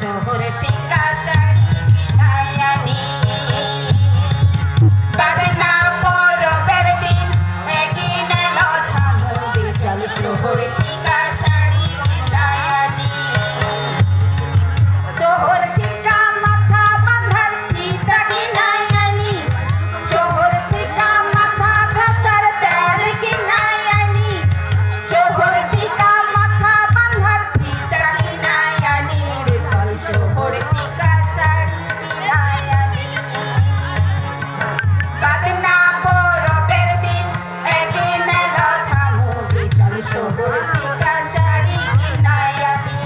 শহর থেকে শাড়ি কিনাই আনি বাদনা পরবের দিন একদিন এলো ছামুদে চল শহর থেকে শাড়ি কিনাই আনি শহর থেকে মাথা বাঁধার ফিতা কিনাই আনি শহর থেকে মাথা ঘষার তেল কিনাই আনি শহর থেকে মাথা বাঁধার ফিতা কিনাই আনি রে চল শহর থেকে শাড়ি কিনাই আনি বাদনা পরবের দিন একদিন এলো ছামুদে চল শহর থেকে শাড়ি কিনাই আনি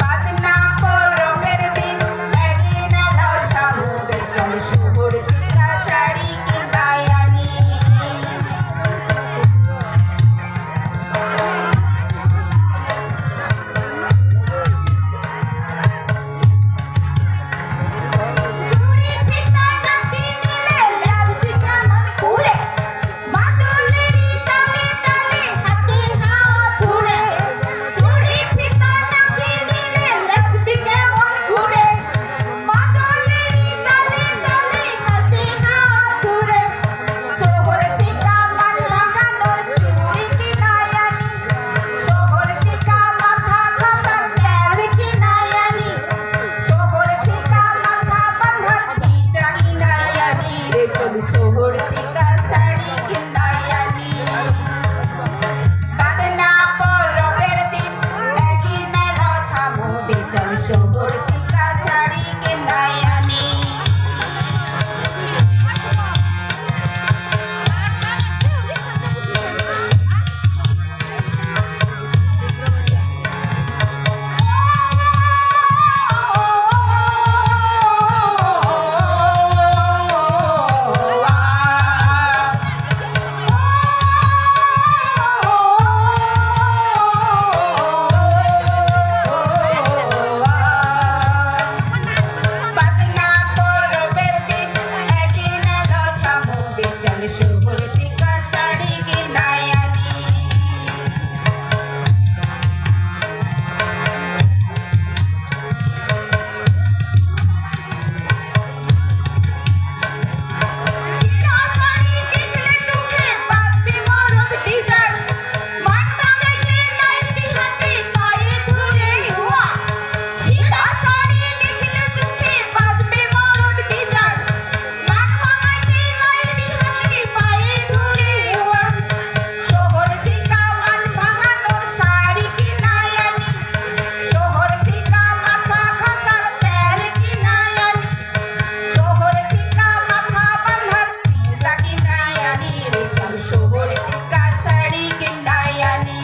বাদনা পরবের দিন একদিন এলো ছামুদে চল শহর থেকে শাড়ি কিনাই আনি চুড়ি ফিতা নাকি নিলে লেজটি কেমন ঘুরে মাদলেরই তালে তালে হাতে হাত ধরে চুড়ি ফিতা নাকি নিলে লেজটি কেমন ঘুরে মাদলেরই তালে তালে হাতে হাত ধরে শহর থেকে মান ভাঙানোর চুড়ি কিনাই আনি শহর থেকে মাথা ঘষার তেল কিনাই আনি শহর থেকে মাথা বাঁধার ফিতা কিনাই আনি রে চল শহর থেকে শাড়ি কিনাই আনি বাদনা পরবের দিন একদিন এলো ছামুদে চল শহর থেকে শাড়ি কিনাই আনি বাদনা পরবের দিন একদিন এলো ছামুদে চল শহর থেকে শাড়ি কিনাই আনি ছিঁড়া শাড়ি দেখলে দুঃখে বাঁচবে মরদ বিজার মান ভাঙাইতে লাইটবি হাতে পায়ে ধরে হুয়া ছিঁড়া শাড়ি দেখলে দুঃখে বাঁচবে মরদ বিজার মান ভাঙাইতে লাইটবি হাতে পায়ে ধরে হুয়া শহর থেকে মান ভাঙানোর শাড়ি কিনাই আনি শহর থেকে মাথা ঘষার তেল কিনাই আনি শহর থেকে মাথা বাঁধার ফিতা কিনাই আনি রে চল শহর থেকে শাড়ি কিনাই আনি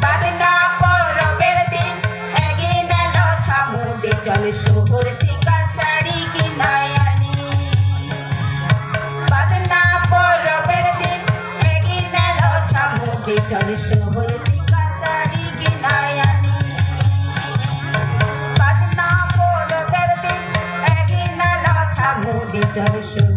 বাদনা পরবের দিন একদিন এলো ছামুদে চল শহর থেকে শাড়ি কিনাই আনি বাদনা পরবের দিন একদিন এলো ছামুদে চল শহর থেকে শাড়ি কিনাই আনি বাদনা পরবের দিন একদিন এলো ছামুদে চল শহর